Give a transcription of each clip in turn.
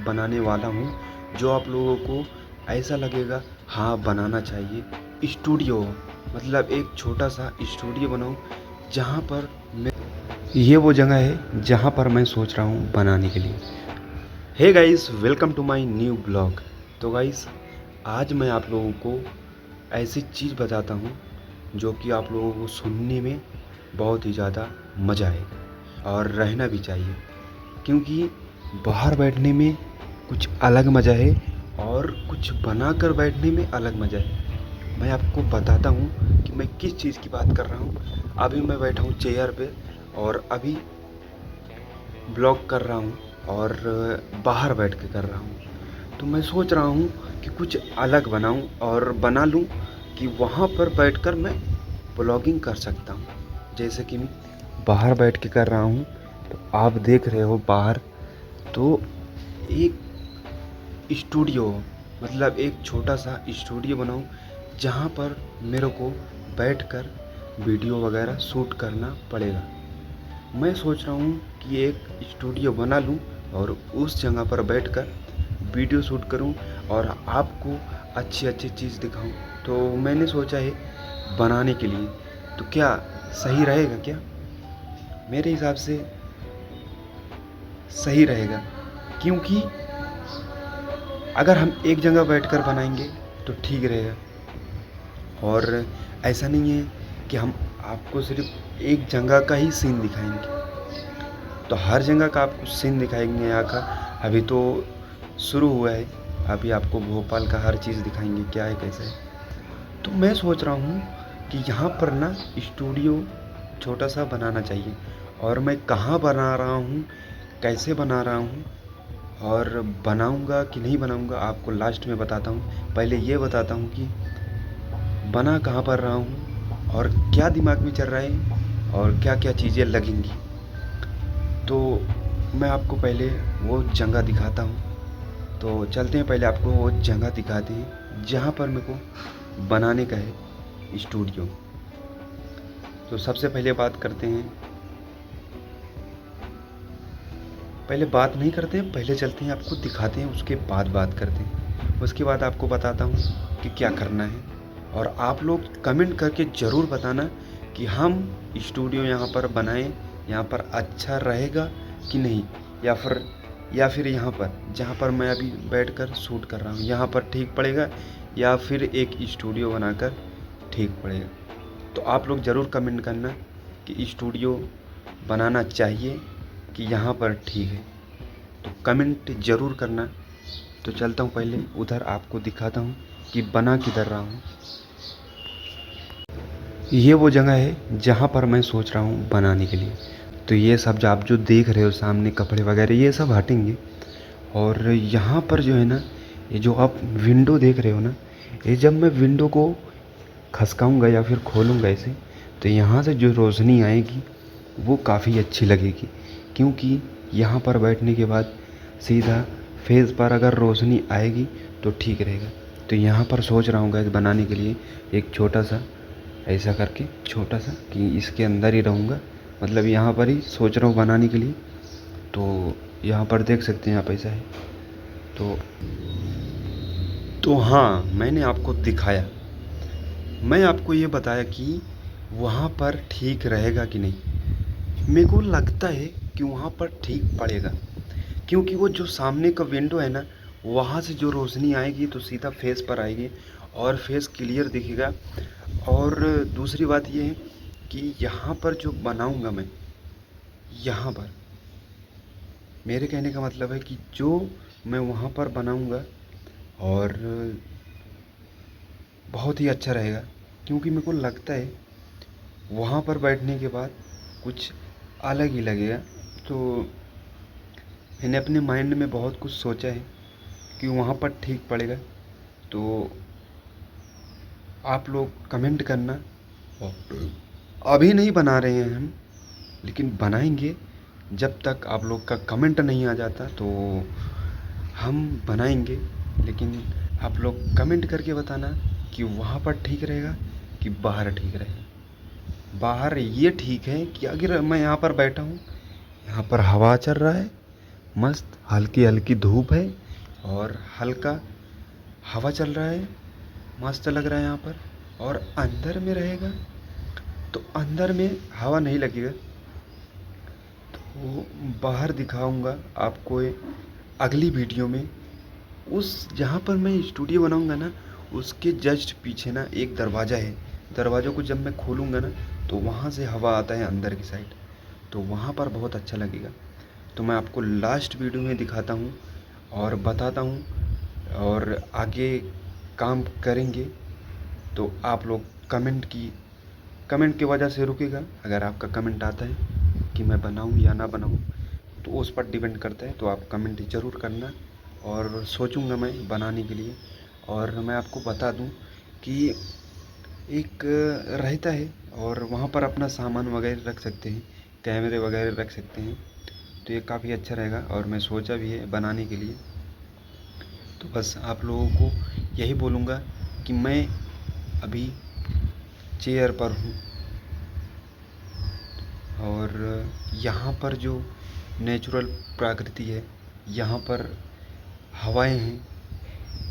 बनाने वाला हूँ जो आप लोगों को ऐसा लगेगा हाँ बनाना चाहिए। स्टूडियो मतलब एक छोटा सा स्टूडियो बनाऊँ जहाँ पर मैं ये वो जगह है जहाँ पर मैं सोच रहा हूँ बनाने के लिए। Hey guys, welcome to my new blog. तो गाइस, आज मैं आप लोगों को ऐसी चीज़ बताता हूँ जो कि आप लोगों को सुनने में बहुत ही ज़्यादा मज़ा आएगा और रहना भी चाहिए, क्योंकि बाहर बैठने में कुछ अलग मज़ा है और कुछ बनाकर बैठने में अलग मज़ा है। मैं आपको बताता हूँ कि मैं किस चीज़ की बात कर रहा हूँ। अभी मैं बैठा हूँ चेयर पे और अभी ब्लॉग कर रहा हूँ और बाहर बैठ के कर रहा हूँ। तो मैं सोच रहा हूँ कि कुछ अलग बनाऊँ और बना लूँ कि वहाँ पर बैठकर मैं ब्लॉगिंग कर सकता हूँ। जैसे कि मैं बाहर बैठ के कर रहा हूँ, तो आप देख रहे हो बाहर, तो एक स्टूडियो मतलब एक छोटा सा स्टूडियो बनाऊँ जहाँ पर मेरे को बैठकर वीडियो वगैरह शूट करना पड़ेगा। मैं सोच रहा हूँ कि एक स्टूडियो बना लूँ और उस जगह पर बैठकर वीडियो शूट करूँ और आपको अच्छी अच्छी चीज़ दिखाऊँ। तो मैंने सोचा है बनाने के लिए, तो क्या सही रहेगा क्या? मेरे हिसाब से सही रहेगा, क्योंकि अगर हम एक जगह बैठकर बनाएंगे तो ठीक रहेगा। और ऐसा नहीं है कि हम आपको सिर्फ एक जगह का ही सीन दिखाएंगे, तो हर जगह का आपको सीन दिखाएंगे यहाँ का। अभी तो शुरू हुआ है, अभी आपको भोपाल का हर चीज़ दिखाएंगे क्या है कैसा है। तो मैं सोच रहा हूँ कि यहाँ पर ना स्टूडियो छोटा सा बनाना चाहिए। और मैं कहाँ बना रहा हूँ, कैसे बना रहा हूँ और बनाऊँगा कि नहीं बनाऊँगा आपको लास्ट में बताता हूँ। पहले ये बताता हूँ कि बना कहाँ पर रहा हूँ और क्या दिमाग में चल रहा है और क्या क्या चीज़ें लगेंगी। तो मैं आपको पहले वो जगह दिखाता हूँ। तो चलते हैं, पहले आपको वो जगह दिखाते हैं जहाँ पर मेरे को बनाने का है स्टूडियो। तो सबसे पहले बात करते हैं, पहले बात नहीं करते हैं, पहले चलते हैं आपको दिखाते हैं, उसके बाद बात करते हैं। उसके बाद आपको बताता हूँ कि क्या करना है। और आप लोग कमेंट करके ज़रूर बताना कि हम स्टूडियो यहाँ पर बनाएं, यहाँ पर अच्छा रहेगा कि नहीं, या फिर यहाँ पर जहाँ पर मैं अभी बैठकर शूट कर रहा हूँ यहाँ पर ठीक पड़ेगा, या फिर एक स्टूडियो बनाकर ठीक पड़ेगा। तो आप लोग ज़रूर कमेंट करना कि स्टूडियो बनाना चाहिए कि यहाँ पर ठीक है, तो कमेंट ज़रूर करना। तो चलता हूँ पहले उधर, आपको दिखाता हूँ कि बना किधर रहा हूँ। ये वो जगह है जहाँ पर मैं सोच रहा हूँ बनाने के लिए। तो ये सब जो आप जो देख रहे हो सामने कपड़े वगैरह ये सब हटेंगे, और यहाँ पर जो है ना, ये जो आप विंडो देख रहे हो ना, ये जब मैं विंडो को खसकाऊँगा या फिर खोलूँगा ऐसे, तो यहाँ से जो रोशनी आएगी वो काफ़ी अच्छी लगेगी। क्योंकि यहाँ पर बैठने के बाद सीधा फेस पर अगर रोशनी आएगी तो ठीक रहेगा। तो यहाँ पर सोच रहा हूँ गैस बनाने के लिए एक छोटा सा ऐसा करके, छोटा सा कि इसके अंदर ही रहूँगा, मतलब यहाँ पर ही सोच रहा हूँ बनाने के लिए। तो यहाँ पर देख सकते हैं आप, ऐसा है। तो हाँ, मैंने आपको दिखाया, मैं आपको ये बताया कि वहाँ पर ठीक रहेगा कि नहीं। मेरे को लगता है कि वहाँ पर ठीक पड़ेगा, क्योंकि वो जो सामने का विंडो है ना, वहाँ से जो रोशनी आएगी तो सीधा फेस पर आएगी और फेस क्लियर दिखेगा। और दूसरी बात ये है कि यहाँ पर जो बनाऊँगा मैं, यहाँ पर मेरे कहने का मतलब है कि जो मैं वहाँ पर बनाऊँगा और बहुत ही अच्छा रहेगा, क्योंकि मेरे को लगता है वहाँ पर बैठने के बाद कुछ अलग ही लगेगा। तो मैंने अपने माइंड में बहुत कुछ सोचा है कि वहाँ पर ठीक पड़ेगा। तो आप लोग कमेंट करना। अभी नहीं बना रहे हैं हम, लेकिन बनाएंगे। जब तक आप लोग का कमेंट नहीं आ जाता तो हम बनाएंगे। लेकिन आप लोग कमेंट करके बताना कि वहाँ पर ठीक रहेगा कि बाहर ठीक रहेगा। बाहर ये ठीक है कि अगर मैं यहाँ पर बैठा हूँ, यहाँ पर हवा चल रहा है मस्त हल्की हल्की धूप है और हल्का हवा चल रहा है, मस्त लग रहा है यहाँ पर। और अंदर में रहेगा तो अंदर में हवा नहीं लगेगा, तो बाहर दिखाऊंगा आपको अगली वीडियो में। उस जहाँ पर मैं स्टूडियो बनाऊंगा ना, उसके जस्ट पीछे ना एक दरवाज़ा है। दरवाज़ों को जब मैं खोलूँगा ना तो वहाँ से हवा आता है अंदर की साइड, तो वहाँ पर बहुत अच्छा लगेगा। तो मैं आपको लास्ट वीडियो में दिखाता हूँ और बताता हूँ, और आगे काम करेंगे। तो आप लोग कमेंट की वजह से रुकेगा। अगर आपका कमेंट आता है कि मैं बनाऊँ या ना बनाऊँ तो उस पर डिपेंड करता है, तो आप कमेंट ज़रूर करना, और सोचूंगा मैं बनाने के लिए। और मैं आपको बता दूं कि एक रहता है और वहाँ पर अपना सामान वगैरह रख सकते हैं, कैमरे वगैरह रख सकते हैं, तो ये काफ़ी अच्छा रहेगा। और मैं सोचा भी है बनाने के लिए। तो बस आप लोगों को यही बोलूँगा कि मैं अभी चेयर पर हूँ, और यहाँ पर जो नेचुरल प्रकृति है, यहाँ पर हवाएं हैं,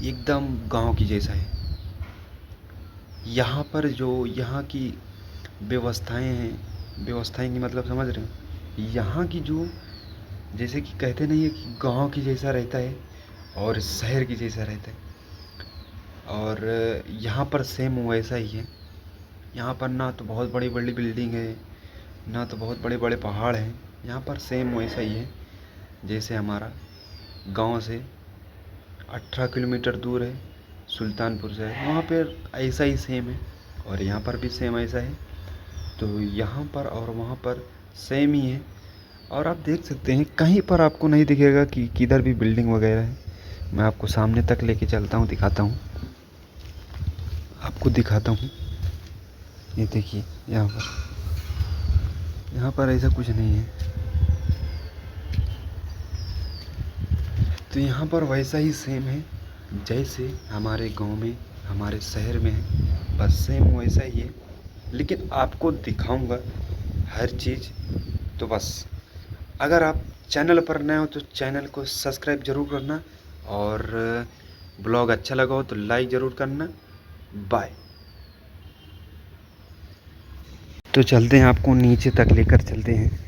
एकदम गांव की जैसा है। यहाँ पर जो यहाँ की व्यवस्थाएं हैं, व्यवस्थाएं की मतलब समझ रहे हो, यहाँ की जो जैसे कि कहते नहीं है कि गांव की जैसा रहता है और शहर की जैसा रहता है, और यहाँ पर सेम वैसा ही है। यहाँ पर ना तो बहुत बड़ी बड़ी बिल्डिंग है, ना तो बहुत बड़े बड़े पहाड़ हैं। यहाँ पर सेम वैसा ही है जैसे हमारा गांव से 18 किलोमीटर दूर है सुल्तानपुर से, वहाँ पर ऐसा ही सेम है, और यहाँ पर भी सेम ऐसा है। तो यहाँ पर और वहाँ पर सेम ही है। और आप देख सकते हैं कहीं पर आपको नहीं दिखेगा कि किधर भी बिल्डिंग वगैरह है। मैं आपको सामने तक लेके चलता हूँ, दिखाता हूँ, आपको दिखाता हूँ। ये देखिए यहाँ पर ऐसा कुछ नहीं है। तो यहाँ पर वैसा ही सेम है जैसे हमारे गांव में, हमारे शहर में है, बस सेम वैसा ही है। लेकिन आपको दिखाऊंगा हर चीज़। तो बस अगर आप चैनल पर नए हो तो चैनल को सब्सक्राइब ज़रूर करना, और ब्लॉग अच्छा लगा हो तो लाइक ज़रूर करना। बाय। तो चलते हैं, आपको नीचे तक लेकर चलते हैं।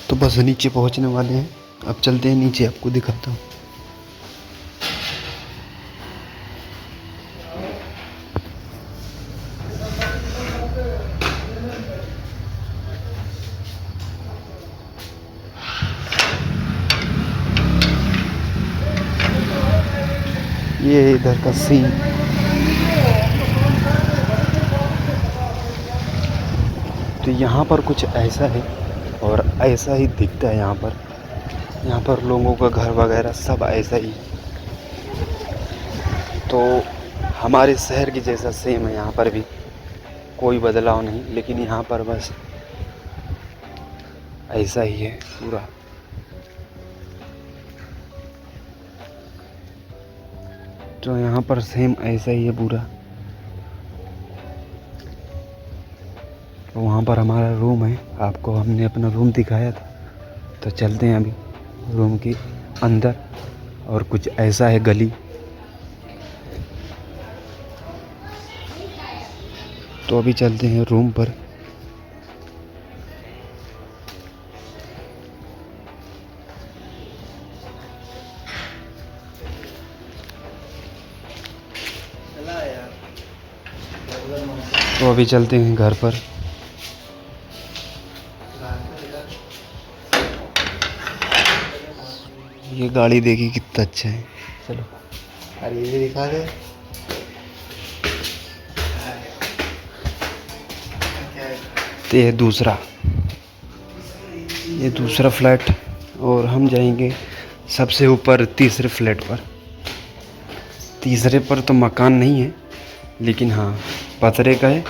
तो बस नीचे पहुंचने वाले हैं, अब चलते हैं नीचे, आपको दिखाता हूँ। ये इधर का सीन, तो यहाँ पर कुछ ऐसा है और ऐसा ही दिखता है। यहाँ पर लोगों का घर वगैरह सब ऐसा ही, तो हमारे शहर की जैसा सेम है। यहाँ पर भी कोई बदलाव नहीं, लेकिन यहाँ पर बस ऐसा ही है पूरा। तो यहाँ पर सेम ऐसा ही है पूरा। तो वहाँ पर हमारा रूम है, आपको हमने अपना रूम दिखाया था। तो चलते हैं अभी रूम के अंदर, और कुछ ऐसा है गली। तो अभी चलते हैं रूम पर। तो अभी चलते हैं घर पर। ये गाड़ी देखिए कितना अच्छा है। चलो, अरे ये भी दिखा दे। तो ये दूसरा फ्लैट, और हम जाएंगे सबसे ऊपर तीसरे फ्लैट पर। तीसरे पर तो मकान नहीं है, लेकिन हाँ पतरे का है।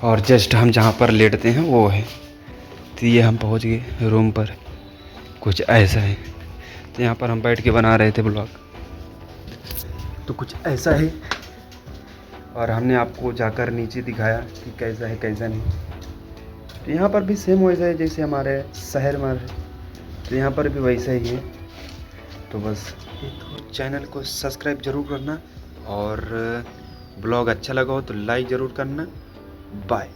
और जस्ट हम जहाँ पर लेटते हैं वो है। तो ये हम पहुँच गए रूम पर, कुछ ऐसा है। तो यहाँ पर हम बैठ के बना रहे थे ब्लॉग, तो कुछ ऐसा है। और हमने आपको जाकर नीचे दिखाया कि कैसा है कैसा नहीं। तो यहाँ पर भी सेम वैसा है जैसे हमारे शहर में है, तो यहाँ पर भी वैसा ही है। तो बस चैनल को सब्सक्राइब ज़रूर करना, और ब्लॉग अच्छा लगा हो तो लाइक ज़रूर करना। बाय।